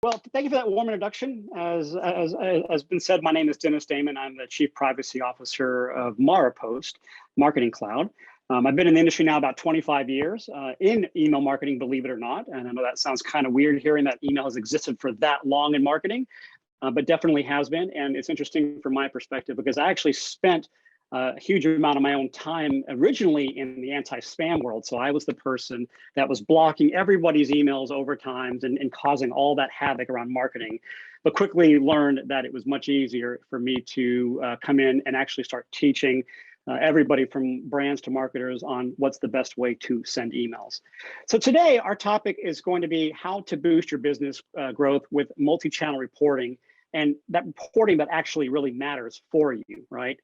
Well, thank you for that warm introduction. As been said, my name is Dennis Damon. I'm the Chief Privacy Officer of Maropost Marketing Cloud. I've been in the industry now about 25 years in email marketing, believe it or not. And I know that sounds kind of weird hearing that email has existed for that long in marketing, but definitely has been. And it's interesting from my perspective because I actually spent a huge amount of my own time originally in the anti-spam world. So I was the person that was blocking everybody's emails over time and causing all that havoc around marketing, but quickly learned that it was much easier for me to come in and actually start teaching everybody from brands to marketers on what's the best way to send emails. So today our topic is going to be how to boost your business growth with multi-channel reporting, and that reporting that actually really matters for you, right?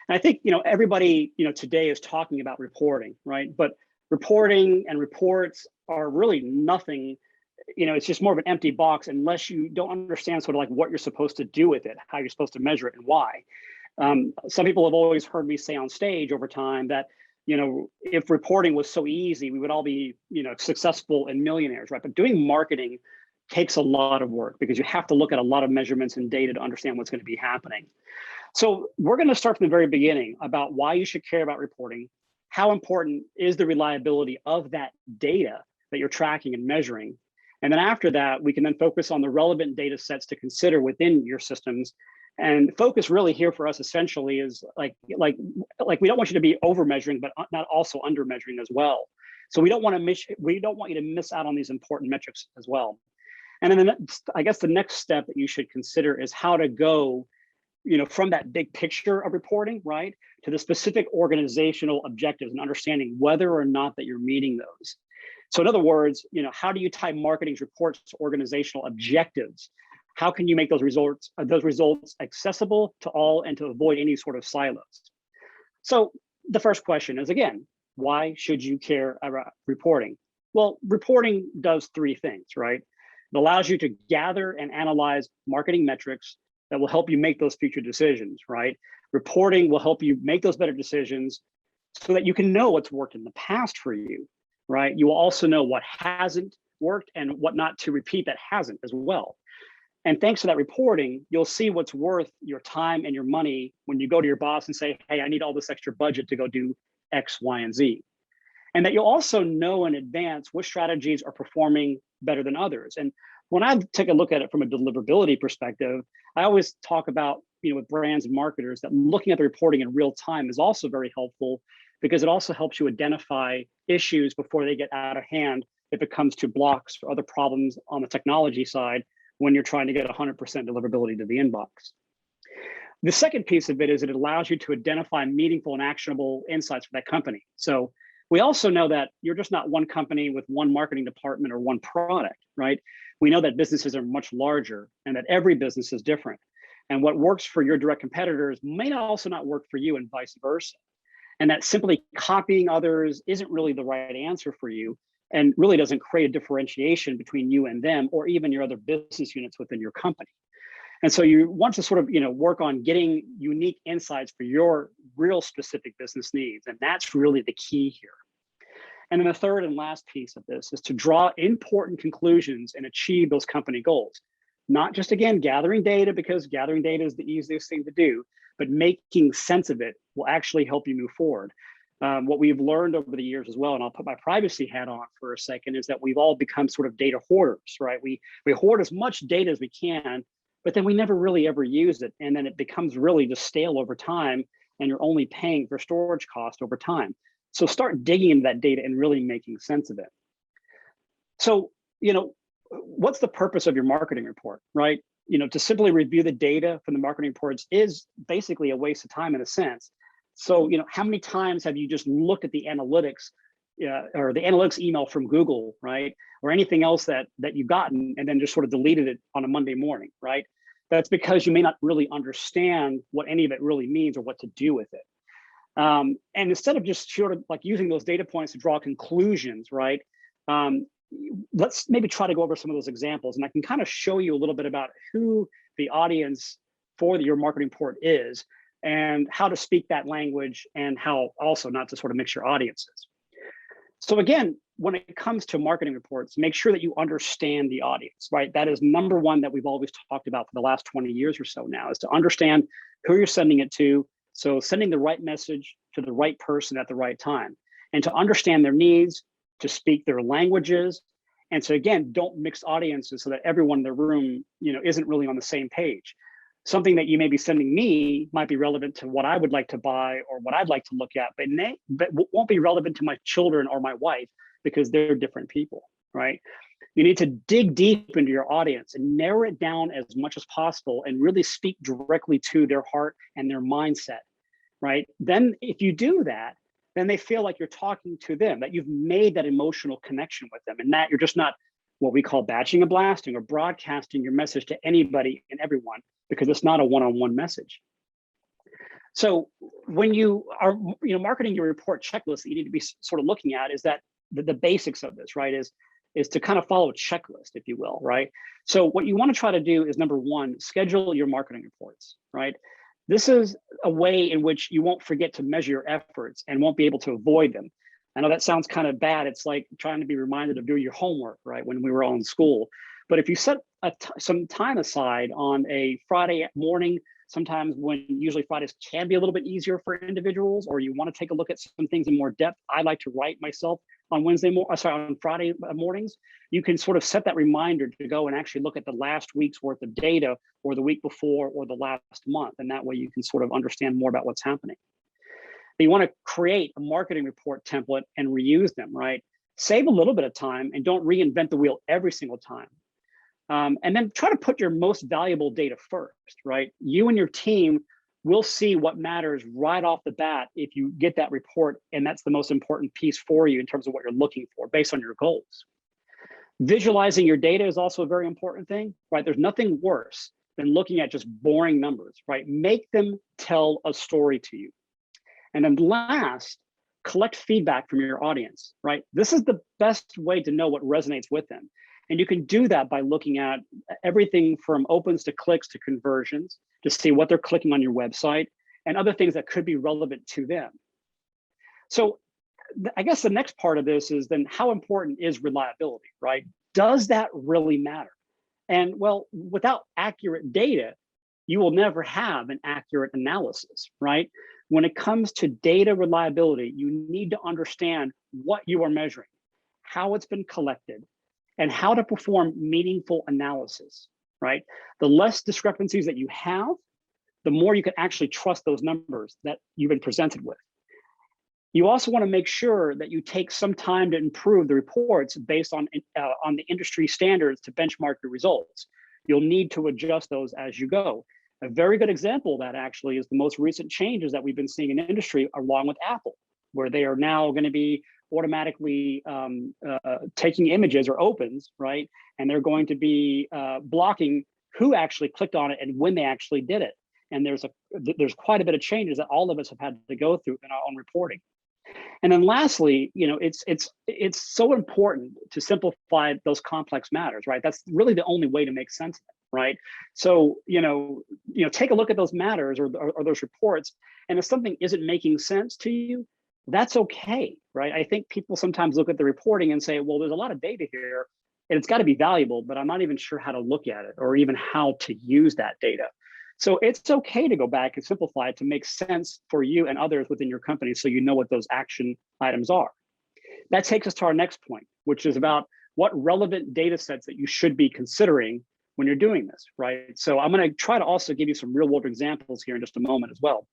And I think, everybody, today is talking about reporting, right? But reporting and reports are really nothing, it's just more of an empty box unless you don't understand sort of like what you're supposed to do with it, how you're supposed to measure it and why. Some people have always heard me say on stage over time that, if reporting was so easy, we would all be, successful and millionaires, right? But doing marketing takes a lot of work because you have to look at a lot of measurements and data to understand what's going to be happening. So we're going to start from the very beginning about why you should care about reporting, how important is the reliability of that data that you're tracking and measuring. And then after that, we can then focus on the relevant data sets to consider within your systems. And focus really here for us essentially is like we don't want you to be over measuring, but not also under measuring as well. So we don't want you to miss out on these important metrics as well. And then I guess the next step that you should consider is how to go from that big picture of reporting, right, to the specific organizational objectives and understanding whether or not that you're meeting those. So in other words, how do you tie marketing's reports to organizational objectives? How can you make those results accessible to all and to avoid any sort of silos? So the first question is, again, why should you care about reporting? Well, reporting does three things, right? It allows you to gather and analyze marketing metrics that will help you make those future decisions, right? Reporting will help you make those better decisions so that you can know what's worked in the past for you, right? You will also know what hasn't worked and what not to repeat that hasn't as well. And thanks to that reporting, you'll see what's worth your time and your money when you go to your boss and say, hey, I need all this extra budget to go do X, Y, and Z. And that you'll also know in advance which strategies are performing better than others. And when I take a look at it from a deliverability perspective, I always talk about, with brands and marketers that looking at the reporting in real time is also very helpful because it also helps you identify issues before they get out of hand if it comes to blocks or other problems on the technology side when you're trying to get 100% deliverability to the inbox. The second piece of it is it allows you to identify meaningful and actionable insights for that company. So we also know that you're just not one company with one marketing department or one product, right? We know that businesses are much larger and that every business is different. And what works for your direct competitors may also not work for you and vice versa. And that simply copying others isn't really the right answer for you and really doesn't create a differentiation between you and them or even your other business units within your company. And so you want to sort of, work on getting unique insights for your real specific business needs. And that's really the key here. And then the third and last piece of this is to draw important conclusions and achieve those company goals. Not just, again, gathering data, because gathering data is the easiest thing to do, but making sense of it will actually help you move forward. What we've learned over the years as well, and I'll put my privacy hat on for a second, is that we've all become sort of data hoarders, right? We hoard as much data as we can, but then we never really ever use it. And then it becomes really just stale over time, and you're only paying for storage cost over time. So start digging into that data and really making sense of it. So, what's the purpose of your marketing report, right? To simply review the data from the marketing reports is basically a waste of time in a sense. So, how many times have you just looked at the analytics or the analytics email from Google, right? Or anything else that you've gotten and then just sort of deleted it on a Monday morning, right? That's because you may not really understand what any of it really means or what to do with it. And instead of just sort of like using those data points to draw conclusions, right? Let's maybe try to go over some of those examples, and I can kind of show you a little bit about who the audience for your marketing report is and how to speak that language and how also not to sort of mix your audiences. So again, when it comes to marketing reports, make sure that you understand the audience, right? That is number one that we've always talked about for the last 20 years or so now, is to understand who you're sending it to. So sending the right message to the right person at the right time, and to understand their needs, to speak their languages. And so again, don't mix audiences so that everyone in the room, isn't really on the same page. Something that you may be sending me might be relevant to what I would like to buy or what I'd like to look at, but won't be relevant to my children or my wife, because they're different people, right? You need to dig deep into your audience and narrow it down as much as possible and really speak directly to their heart and their mindset, right? Then if you do that, then they feel like you're talking to them, that you've made that emotional connection with them, and that you're just not what we call batching and blasting or broadcasting your message to anybody and everyone, because it's not a one-on-one message. So when you are marketing your report checklist that you need to be sort of looking at is that the basics of this, right, is to kind of follow a checklist, if you will, right? So what you want to try to do is, number one, schedule your marketing reports, right? This is a way in which you won't forget to measure your efforts and won't be able to avoid them. I know that sounds kind of bad. It's like trying to be reminded of doing your homework, right, when we were all in school. But if you set some time aside on a Friday morning, sometimes when usually Fridays can be a little bit easier for individuals, or you want to take a look at some things in more depth. I like to write myself on on Friday mornings. You can sort of set that reminder to go and actually look at the last week's worth of data, or the week before, or the last month. And that way you can sort of understand more about what's happening. But you want to create a marketing report template and reuse them, right? Save a little bit of time and don't reinvent the wheel every single time. And then try to put your most valuable data first, right? You and your team will see what matters right off the bat if you get that report, and that's the most important piece for you in terms of what you're looking for based on your goals. Visualizing your data is also a very important thing, right? There's nothing worse than looking at just boring numbers, right? Make them tell a story to you. And then last, collect feedback from your audience, right? This is the best way to know what resonates with them. And you can do that by looking at everything from opens to clicks to conversions to see what they're clicking on your website and other things that could be relevant to them. So I guess the next part of this is then how important is reliability, right? Does that really matter? And well, without accurate data, you will never have an accurate analysis, right? When it comes to data reliability, you need to understand what you are measuring, how it's been collected, and how to perform meaningful analysis, right? The less discrepancies that you have, the more you can actually trust those numbers that you've been presented with. You also want to make sure that you take some time to improve the reports based on the industry standards to benchmark your results. You'll need to adjust those as you go. A very good example of that actually is the most recent changes that we've been seeing in industry along with Apple, where they are now going to be automatically taking images or opens, right? And they're going to be blocking who actually clicked on it and when they actually did it. And there's quite a bit of changes that all of us have had to go through in our own reporting. And then lastly, it's so important to simplify those complex matters, right? That's really the only way to make sense of it, right? So, take a look at those matters or those reports, and if something isn't making sense to you, that's okay, right? I think people sometimes look at the reporting and say, well, there's a lot of data here and it's got to be valuable, but I'm not even sure how to look at it or even how to use that data. So it's okay to go back and simplify it to make sense for you and others within your company so you know what those action items are. That takes us to our next point, which is about what relevant data sets that you should be considering when you're doing this, right? So I'm going to try to also give you some real world examples here in just a moment as well.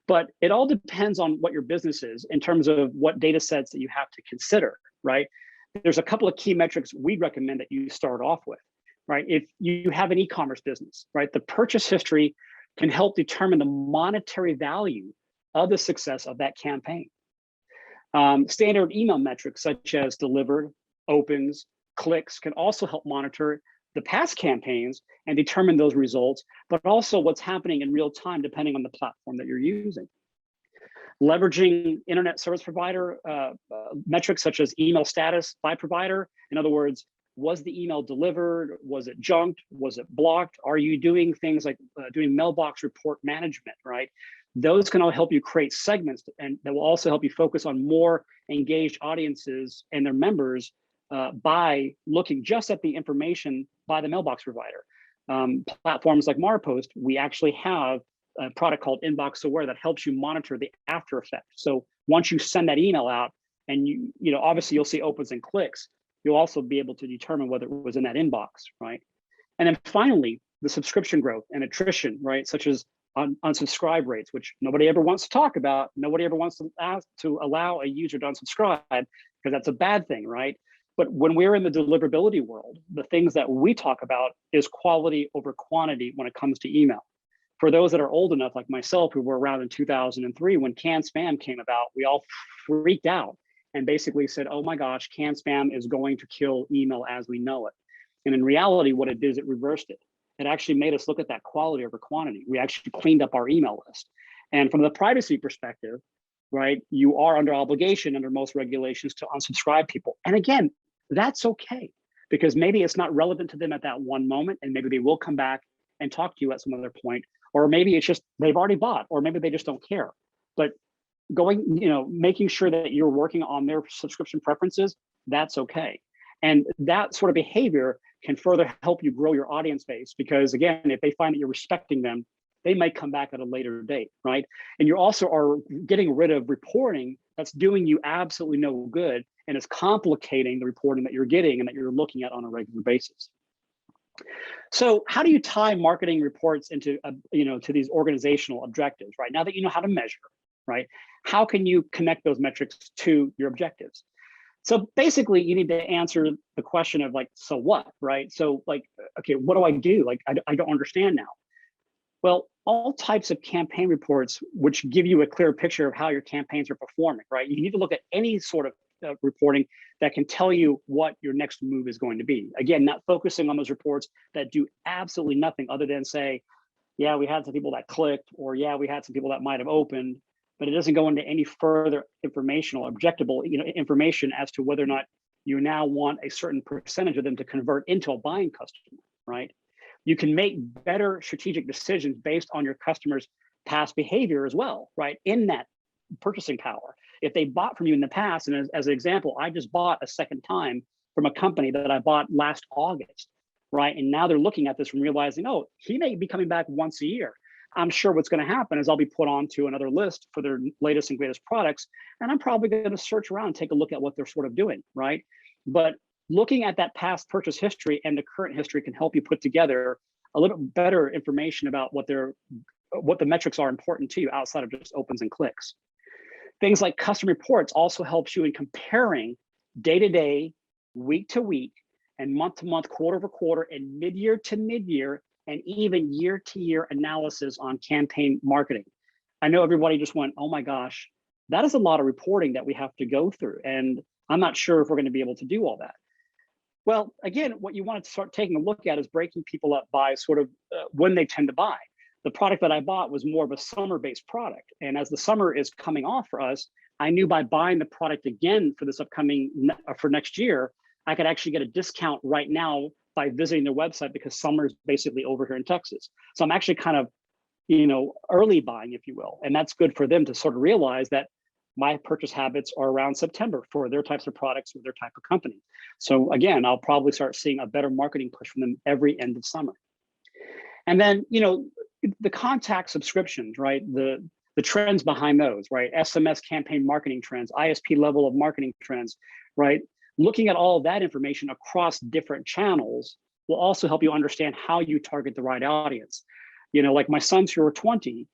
But it all depends on what your business is in terms of what data sets that you have to consider, right? There's a couple of key metrics we'd recommend that you start off with, right? If you have an e-commerce business, right, the purchase history can help determine the monetary value of the success of that campaign. Standard email metrics such as delivered, opens, clicks can also help monitor the past campaigns and determine those results, but also what's happening in real time depending on the platform that you're using. Leveraging internet service provider metrics such as email status by provider. In other words, was the email delivered? Was it junked? Was it blocked? Are you doing things like doing mailbox report management, right? Those can all help you create segments, and that will also help you focus on more engaged audiences and their members by looking just at the information by the mailbox provider. Platforms like Maropost, we actually have a product called Inbox Aware that helps you monitor the after effect. So once you send that email out, and you know, obviously you'll see opens and clicks, you'll also be able to determine whether it was in that inbox, right? And then finally, the subscription growth and attrition, right? Such as unsubscribe rates, which nobody ever wants to talk about. Nobody ever wants to ask to allow a user to unsubscribe because that's a bad thing, right? But when we're in the deliverability world, the things that we talk about is quality over quantity when it comes to email. For those that are old enough, like myself, who were around in 2003, when canned spam came about, we all freaked out and basically said, oh my gosh, canned spam is going to kill email as we know it. And in reality, what it did is it reversed it. It actually made us look at that quality over quantity. We actually cleaned up our email list. And from the privacy perspective, right, you are under obligation under most regulations to unsubscribe people. And again, that's okay, because maybe it's not relevant to them at that one moment, and maybe they will come back and talk to you at some other point, or maybe it's just they've already bought, or maybe they just don't care. But going, you know, making sure that you're working on their subscription preferences, that's okay. And that sort of behavior can further help you grow your audience base, because again, if they find that you're respecting them, they might come back at a later date, right? And you also are getting rid of reporting that's doing you absolutely no good and is complicating the reporting that you're getting and that you're looking at on a regular basis. So how do you tie marketing reports into, you know, to these organizational objectives, right? Now that you know how to measure, right? How can you connect those metrics to your objectives? So basically, you need to answer the question of like, so what, right? So like, okay, what do I do? Like, I don't understand now. Well, all types of campaign reports, which give you a clear picture of how your campaigns are performing, right? You need to look at any sort of reporting that can tell you what your next move is going to be. Again, not focusing on those reports that do absolutely nothing other than say, yeah, we had some people that clicked, or yeah, we had some people that might have opened, but it doesn't go into any further informational, objectable, you know, information as to whether or not you now want a certain percentage of them to convert into a buying customer, right? You can make better strategic decisions based on your customers' past behavior as well, right? In that purchasing power. If they bought from you in the past, and as an example, I just bought a second time from a company that I bought last August, right? And now they're looking at this and realizing, oh, he may be coming back once a year. I'm sure what's going to happen is I'll be put onto another list for their latest and greatest products. And I'm probably going to search around and take a look at what they're sort of doing, right? But looking at that past purchase history and the current history can help you put together a little better information about what the metrics are important to you outside of just opens and clicks. Things like custom reports also helps you in comparing day-to-day, week-to-week, and month-to-month, quarter-over-quarter, and mid-year to mid-year, and even year-to-year analysis on campaign marketing. I know everybody just went, oh my gosh, that is a lot of reporting that we have to go through. And I'm not sure if we're going to be able to do all that. Well, again, what you want to start taking a look at is breaking people up by sort of when they tend to buy. The product that I bought was more of a summer-based product. And as the summer is coming off for us, I knew by buying the product again for this upcoming, for next year, I could actually get a discount right now by visiting their website, because summer is basically over here in Texas. So I'm actually kind of, you know, early buying, if you will. And that's good for them to sort of realize that my purchase habits are around September for their types of products or their type of company. So again, I'll probably start seeing a better marketing push from them every end of summer. And then, you know, the contact subscriptions, right? The trends behind those, right? SMS campaign marketing trends, ISP level of marketing trends, right? Looking at all of that information across different channels will also help you understand how you target the right audience. You know, like my sons who are 20,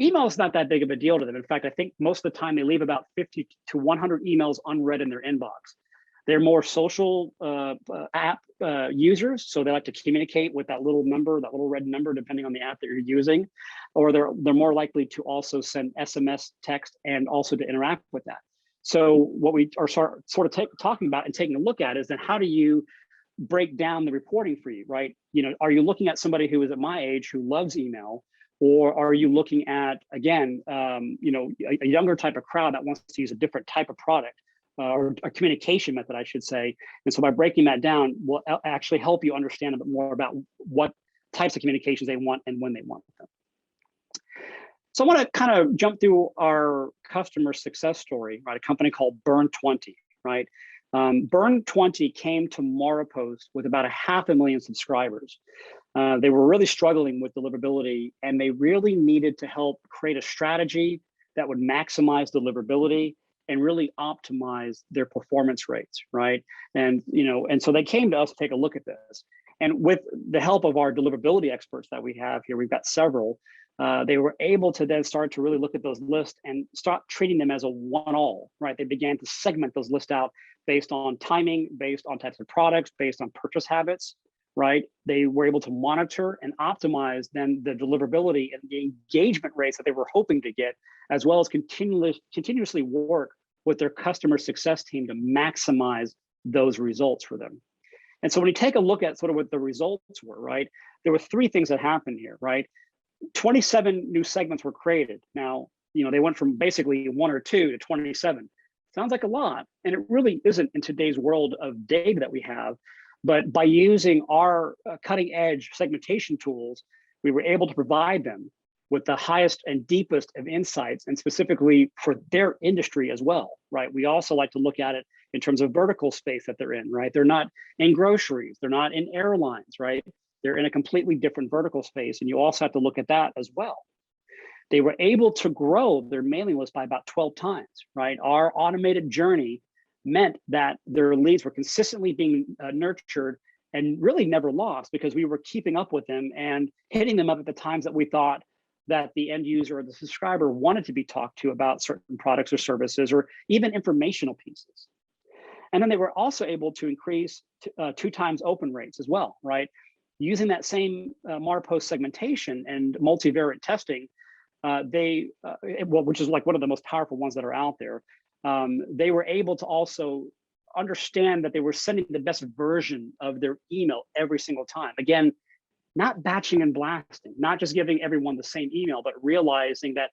email is not that big of a deal to them. In fact, I think most of the time they leave about 50 to 100 emails unread in their inbox. They're more social app users, so they like to communicate with that little number, that little red number, depending on the app that you're using, or they're more likely to also send SMS, text, and also to interact with that. So what we are sort of talking about and taking a look at is then how do you break down the reporting for you, right? You know, are you looking at somebody who is at my age who loves email, or are you looking at, again, you know, a younger type of crowd that wants to use a different type of product? Or a communication method, I should say. And so by breaking that down will actually help you understand a bit more about what types of communications they want and when they want them. So I want to kind of jump through our customer success story, right? A company called Burn 20, right? Burn 20 came to Maropost with about 500,000 subscribers. They were really struggling with deliverability, and they really needed to help create a strategy that would maximize deliverability and really optimize their performance rates, right? And so they came to us to take a look at this. And with the help of our deliverability experts that we have here, we've got several. They were able to then start to really look at those lists and start treating them as a one-all, right? They began to segment those lists out based on timing, based on types of products, based on purchase habits, right? They were able to monitor and optimize then the deliverability and the engagement rates that they were hoping to get, as well as continuously work with their customer success team to maximize those results for them. And so when you take a look at sort of what the results were, right? There were 3 things that happened here, right? 27 new segments were created. Now, they went from basically 1 or 2 to 27. Sounds like a lot, and it really isn't in today's world of data that we have. But by using our cutting edge segmentation tools, we were able to provide them with the highest and deepest of insights, and specifically for their industry as well, right? We also like to look at it in terms of vertical space that they're in, right? They're not in groceries, they're not in airlines, right? They're in a completely different vertical space, and you also have to look at that as well. They were able to grow their mailing list by about 12 times, right? Our automated journey meant that their leads were consistently being nurtured and really never lost, because we were keeping up with them and hitting them up at the times that we thought that the end user or the subscriber wanted to be talked to about certain products or services, or even informational pieces. And then they were also able to increase 2 times open rates as well, right? Using that same Maropost segmentation and multivariate testing, which is like one of the most powerful ones that are out there, they were able to also understand that they were sending the best version of their email every single time. Again, not batching and blasting, not just giving everyone the same email, but realizing that,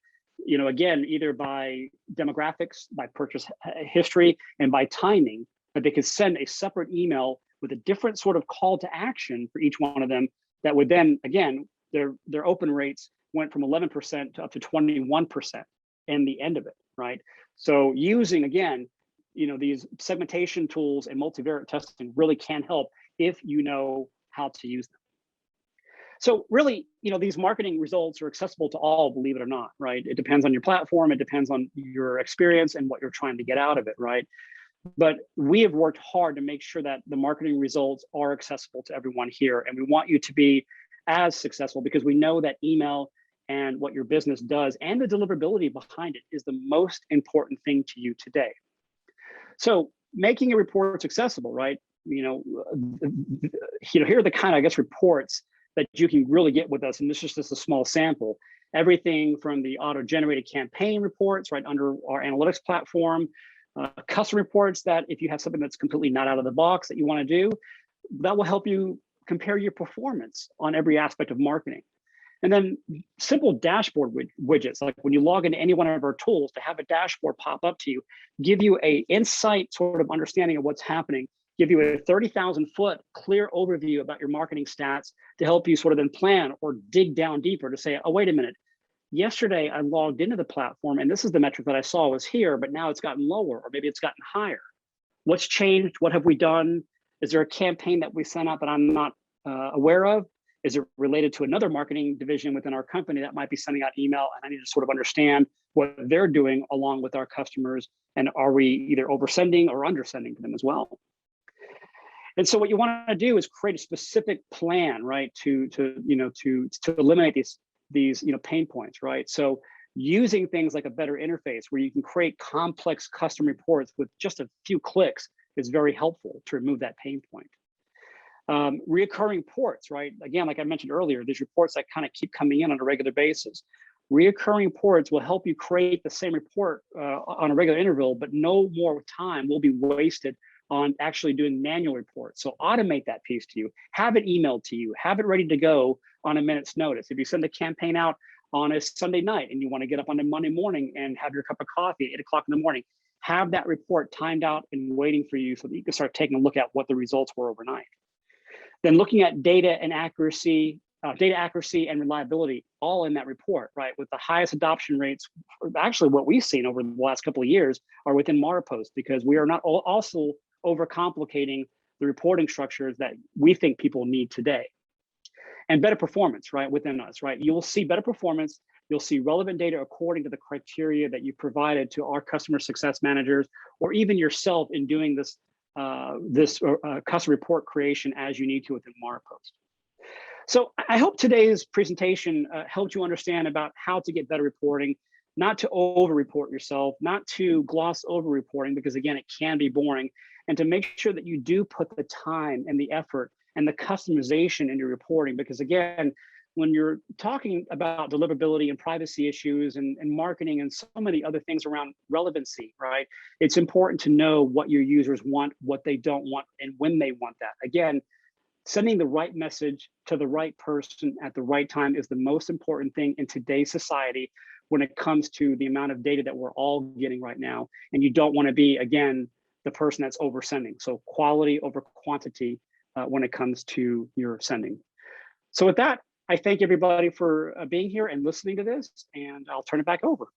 again, either by demographics, by purchase history, and by timing, that they could send a separate email with a different sort of call to action for each one of them, that would then, again, their open rates went from 11% to up to 21% in the end of it, right? So using, again, these segmentation tools and multivariate testing really can help if you know how to use them. So really, these marketing results are accessible to all, believe it or not, right? It depends on your platform, it depends on your experience and what you're trying to get out of it, right? But we have worked hard to make sure that the marketing results are accessible to everyone here. And we want you to be as successful, because we know that email and what your business does and the deliverability behind it is the most important thing to you today. So making your reports accessible, right? Here are the kind of, reports that you can really get with us. And this is just a small sample. Everything from the auto-generated campaign reports, right, under our analytics platform, custom reports that if you have something that's completely not out of the box that you want to do, that will help you compare your performance on every aspect of marketing. And then simple dashboard widgets, like when you log into any one of our tools, to have a dashboard pop up to you, give you a insight sort of understanding of what's happening, give you a 30,000-foot clear overview about your marketing stats to help you sort of then plan or dig down deeper to say, oh, wait a minute, yesterday I logged into the platform and this is the metric that I saw was here, but now it's gotten lower, or maybe it's gotten higher. What's changed? What have we done? Is there a campaign that we sent out that I'm not aware of? Is it related to another marketing division within our company that might be sending out email, and I need to sort of understand what they're doing along with our customers, and are we either oversending or undersending to them as well? And so what you want to do is create a specific plan, right, to eliminate these pain points, right? So using things like a better interface where you can create complex custom reports with just a few clicks is very helpful to remove that pain point. Reoccurring reports, right? Again, like I mentioned earlier, these reports that kind of keep coming in on a regular basis. Reoccurring reports will help you create the same report on a regular interval, but no more time will be wasted on actually doing manual reports. So automate that piece to you, have it emailed to you, have it ready to go on a minute's notice. If you send the campaign out on a Sunday night and you want to get up on a Monday morning and have your cup of coffee at 8 o'clock in the morning, have that report timed out and waiting for you so that you can start taking a look at what the results were overnight. Then looking at data and accuracy, data accuracy and reliability all in that report, right? With the highest adoption rates, actually what we've seen over the last couple of years are within Maropost, because we are not also overcomplicating the reporting structures that we think people need today. And better performance, right, within us, right? You will see better performance. You'll see relevant data according to the criteria that you provided to our customer success managers, or even yourself in doing this custom report creation as you need to within Maropost. So I hope today's presentation helped you understand about how to get better reporting, not to over-report yourself, not to gloss over reporting, because again, it can be boring, and to make sure that you do put the time and the effort and the customization in your reporting, because again, when you're talking about deliverability and privacy issues and marketing and so many other things around relevancy, right? It's important to know what your users want, what they don't want, and when they want that. Again, sending the right message to the right person at the right time is the most important thing in today's society when it comes to the amount of data that we're all getting right now. And you don't want to be, again, the person that's oversending. So quality over quantity when it comes to your sending. So with that, I thank everybody for being here and listening to this, and I'll turn it back over.